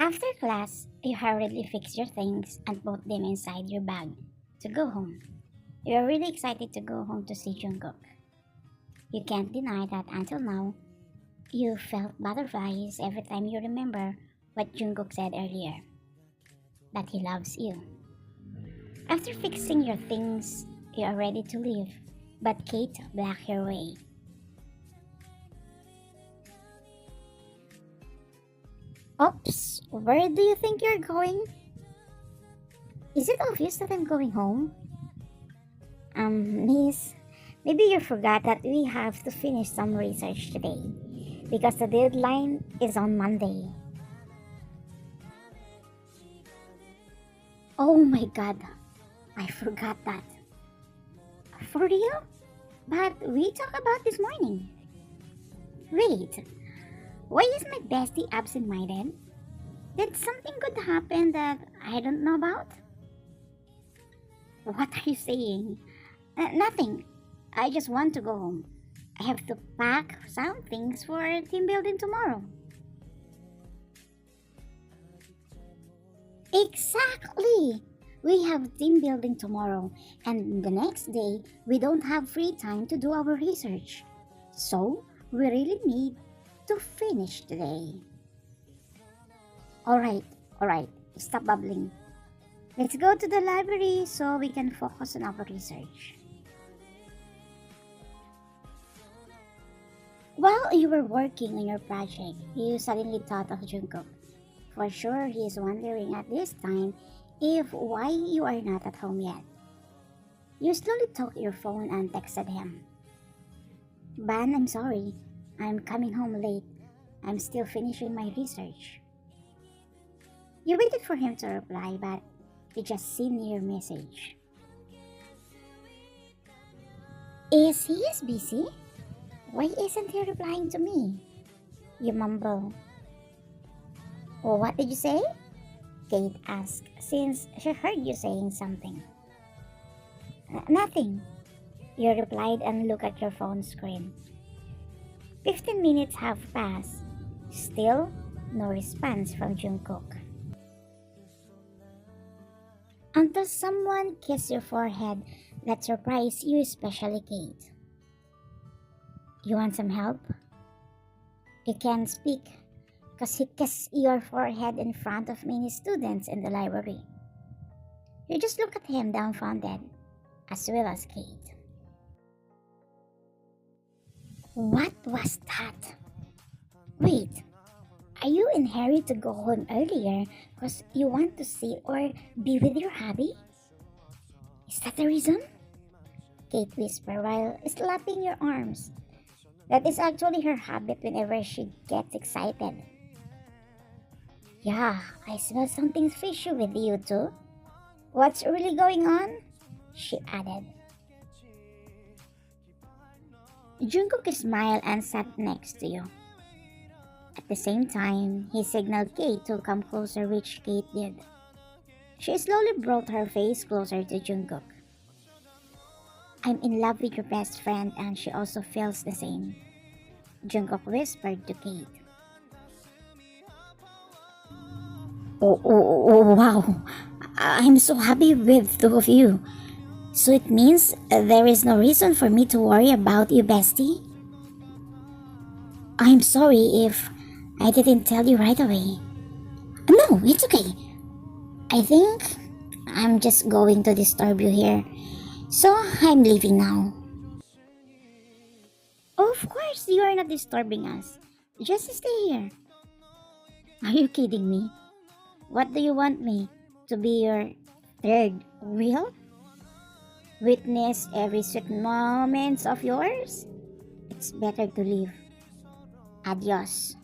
After class, you hurriedly fix your things and put them inside your bag to go home. You are really excited to go home to see Jungkook. You can't deny that until now, you felt butterflies every time you remember what Jungkook said earlier, that he loves you. After fixing your things, you are ready to leave, but Kate blocked your way. Oops, where do you think you're going? Is it obvious that I'm going home? Miss, maybe you forgot that we have to finish some research today because the deadline is on Monday. Oh my god, I forgot that. For real? But we talked about this morning. Wait, why is my bestie absent-minded? Did something good happen that I don't know about? What are you saying? Nothing. I just want to go home. I have to pack some things for team building tomorrow. Exactly! We have team building tomorrow, and the next day, we don't have free time to do our research. So, we really need to finish today. Alright, alright, stop babbling. Let's go to the library so we can focus on our research. While you were working on your project, you suddenly thought of Jungkook. For sure, he is wondering at this time if why you are not at home yet. You slowly took your phone and texted him. Ban, I'm sorry. I'm coming home late. I'm still finishing my research. You waited for him to reply, but he just seen your message. Is he busy? Why isn't he replying to me? You mumble. Oh, what did you say? Kate asked, since she heard you saying something. Nothing. You replied and looked at your phone screen. 15 minutes have passed. Still, no response from Jungkook. Until someone kissed your forehead that surprised you, especially Kate. You want some help? You can't speak because he kissed your forehead in front of many students in the library. You just look at him dumbfounded, as well as Kate. What was that? Wait, are you in a hurry to go home earlier because you want to sit or be with your hubby? Is that the reason? Kate whispered while slapping your arms. That is actually her habit whenever she gets excited. Yeah, I smell something fishy with you too. What's really going on? She added. Jungkook smiled and sat next to you. At the same time, he signaled Kate to come closer, which Kate did. She slowly brought her face closer to Jungkook. I'm in love with your best friend and she also feels the same, Jungkook whispered to Kate. Oh, wow. I'm so happy with two of you. So it means there is no reason for me to worry about you, bestie? I'm sorry if I didn't tell you right away. No, it's okay. I think I'm just going to disturb you here. So I'm leaving now. Of course, you are not disturbing us. Just stay here. Are you kidding me? What do you want me? To be your third wheel? Witness every sweet moments of yours? It's better to leave. Adios.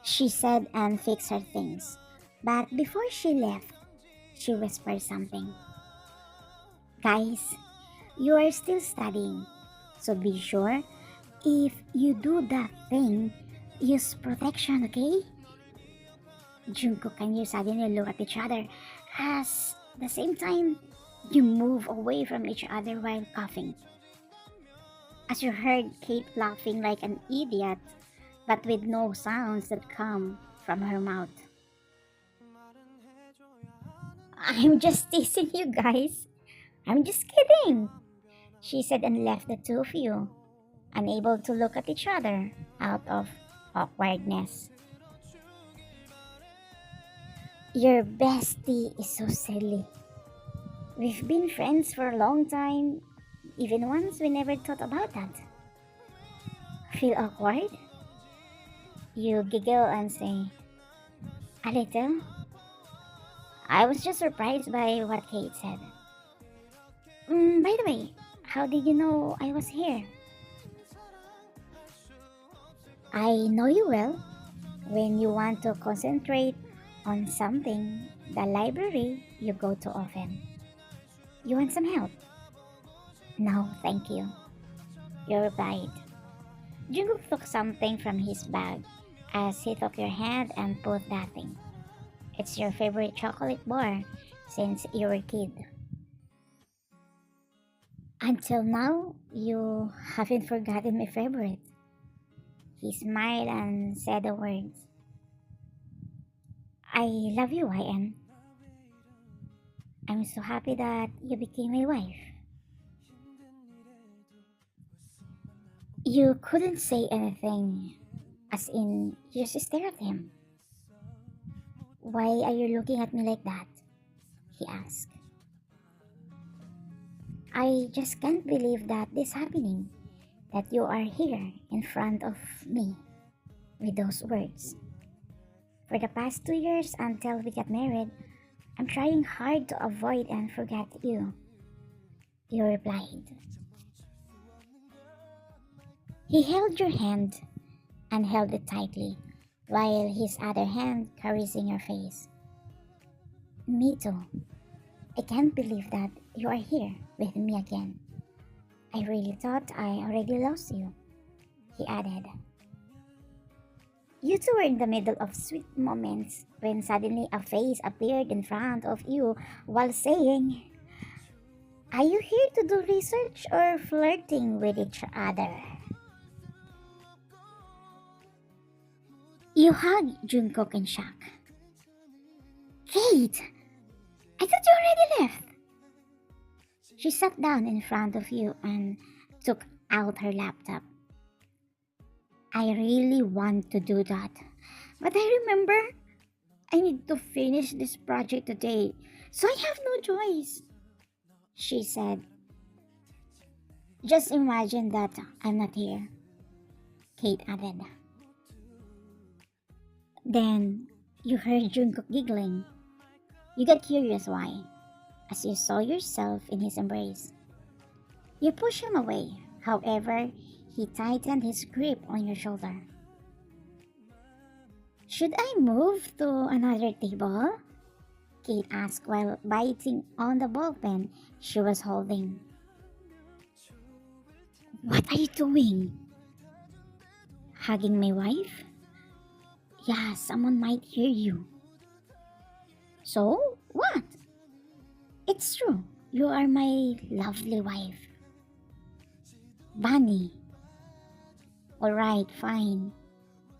She said and fixed her things. But before she left, she whispered something. Guys, you are still studying. So be sure, if you do that thing, use protection, okay? Jungkook and you suddenly look at each other as the same time you move away from each other while coughing. As you heard Kate laughing like an idiot, but with no sounds that come from her mouth. I'm just teasing you guys. I'm just kidding, she said and left the two of you, unable to look at each other out of awkwardness. Your bestie is so silly. We've been friends for a long time. Even once we never thought about that. Feel awkward? You giggle and say, a little. I was just surprised by what Kate said. By the way, how did you know I was here? I know you well. When you want to concentrate on something, the library you go to often. You want some help? No, thank you. You replied. Jungkook took something from his bag as he took your hand and put that thing. It's your favorite chocolate bar since you were a kid. Until now, you haven't forgotten my favorite. He smiled and said the words, I love you, YN. I'm so happy that you became my wife. You couldn't say anything, as in, you just stared at him. Why are you looking at me like that? He asked. I just can't believe that this happening, that you are here in front of me with those words. For the past 2 years until we got married, I'm trying hard to avoid and forget you. You replied. He held your hand and held it tightly, while his other hand caressing your face. Me too. I can't believe that you are here with me again. I really thought I already lost you, he added. You two were in the middle of sweet moments when suddenly a face appeared in front of you while saying, are you here to do research or flirting with each other? You hugged Jungkook in shock. Kate! I thought you already left! She sat down in front of you and took out her laptop. I really want to do that, but I remember I need to finish this project today, so I have no choice, she said. Just imagine that I'm not here, Kate added. Then you heard Jungkook giggling. You got curious why, as you saw yourself in his embrace. You pushed him away, however, he tightened his grip on your shoulder. Should I move to another table? Kate asked while biting on the ballpen she was holding. What are you doing? Hugging my wife? Yeah, someone might hear you. So, what? It's true. You are my lovely wife. Bunny. Alright, fine,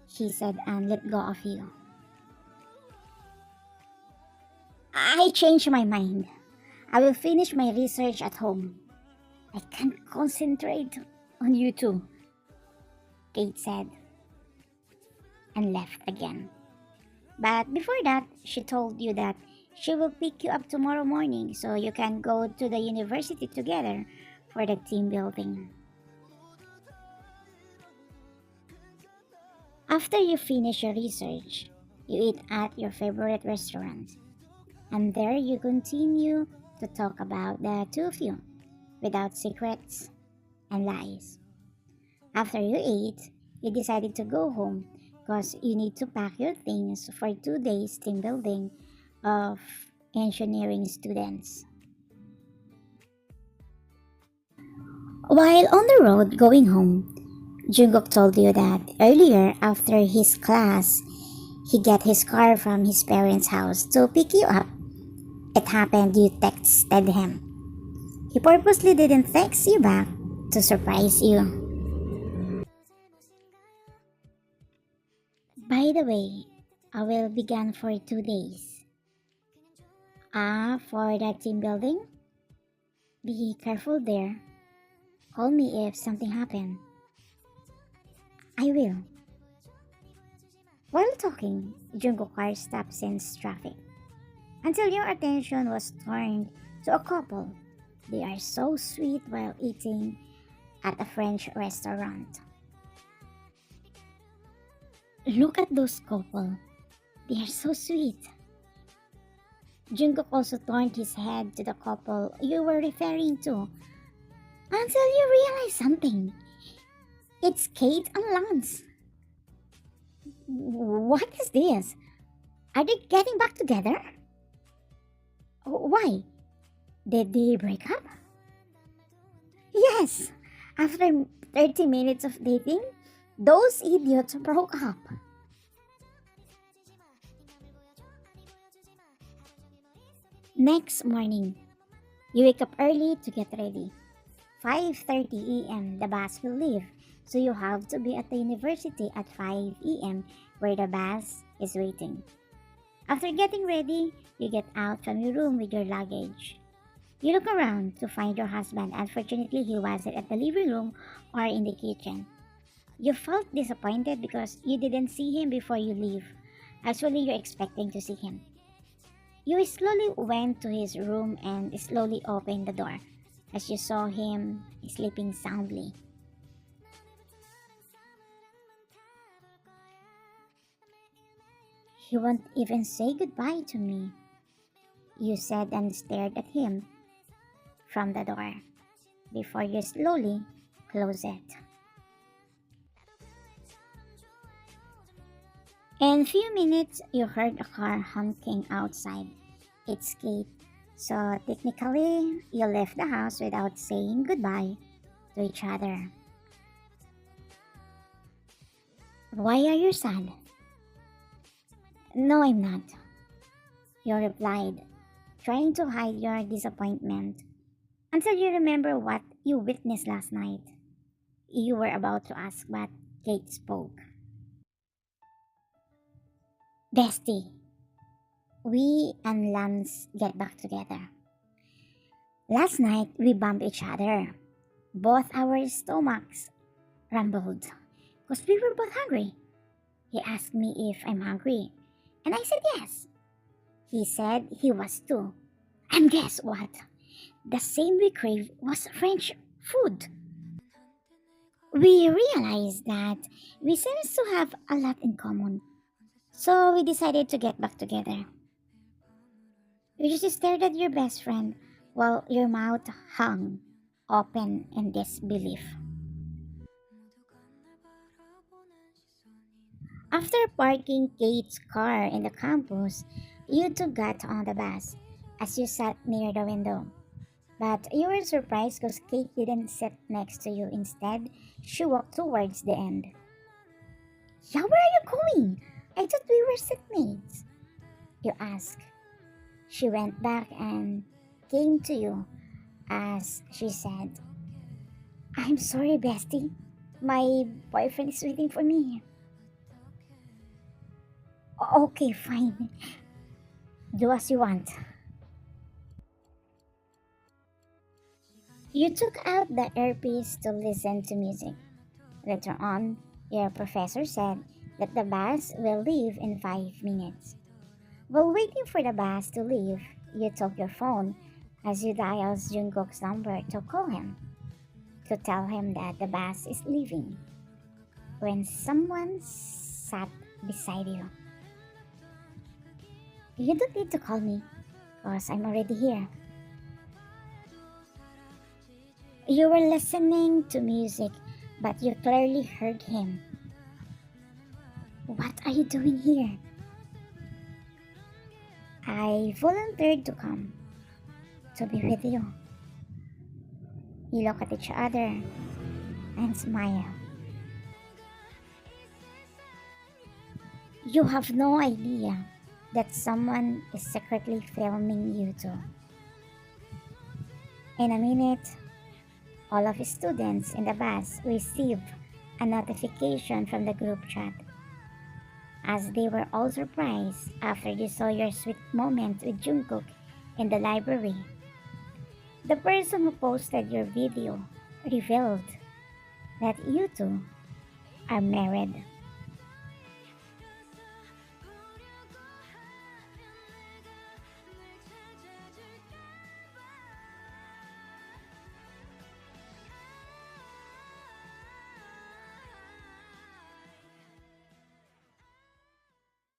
he said and let go of you. I changed my mind. I will finish my research at home. I can't concentrate on you two, Kate said, and left again. But before that, she told you that she will pick you up tomorrow morning so you can go to the university together for the team building. After you finish your research, you eat at your favorite restaurant, and there you continue to talk about the two of you without secrets and lies. After you ate, you decided to go home because you need to pack your things for 2 days team building of engineering students. While on the road going home, Jungkook told you that earlier after his class, he got his car from his parents' house to pick you up. It happened you texted him. He purposely didn't text you back to surprise you. the way, I will be gone for 2 days. For that team building? Be careful there. Call me if something happens. I will. While talking, Jungkook car stops in traffic until your attention was turned to a couple. They are so sweet while eating at a French restaurant. Look at those couple. They are so sweet. Jungkook also turned his head to the couple you were referring to until you realize something. It's Kate and Lance. What is this? Are they getting back together? Why? Did they break up? Yes, after 30 minutes of dating, those idiots broke up. Next morning, you wake up early to get ready. 5:30 a.m. the bus will leave, so you have to be at the university at 5 a.m. where the bus is waiting. After getting ready, you get out from your room with your luggage. You look around to find your husband. Unfortunately, he wasn't at the living room or in the kitchen. You felt disappointed because you didn't see him before you leave. Actually, you're expecting to see him. You slowly went to his room and slowly opened the door as you saw him sleeping soundly. He won't even say goodbye to me, you said and stared at him from the door before you slowly close it. In a few minutes, you heard a car honking outside. It's Kate, so technically, you left the house without saying goodbye to each other. Why are you sad? No, I'm not, you replied, trying to hide your disappointment until you remember what you witnessed last night. You were about to ask, but Kate spoke. Bestie, we and Lance get back together. Last night, we bumped each other. Both our stomachs rumbled because we were both hungry. He asked me if I'm hungry, and I said yes. He said he was too. And guess what? The same we craved was French food. We realized that we seem to have a lot in common, so we decided to get back together. You just stared at your best friend while your mouth hung open in disbelief. After parking Kate's car in the campus, you two got on the bus as you sat near the window. But you were surprised because Kate didn't sit next to you. Instead, she walked towards the end. Yeah, where are you going? I thought we were seatmates, you asked. She went back and came to you as she said, I'm sorry, bestie. My boyfriend is waiting for me. Okay, fine. Do as you want. You took out the earpiece to listen to music. Later on, your professor said that the bus will leave in 5 minutes. While waiting for the bus to leave, you took your phone as you dialed Jungkook's number to call him, to tell him that the bus is leaving. When someone sat beside you, you don't need to call me, cause I'm already here. You were listening to music, but you clearly heard him. What are you doing here? I volunteered to come, to be with you. You look at each other and smile. You have no idea that someone is secretly filming you too. In a minute, all of the students in the bus receive a notification from the group chat. as they were all surprised after they saw your sweet moment with Jungkook in the library. The person who posted your video revealed that you two are married.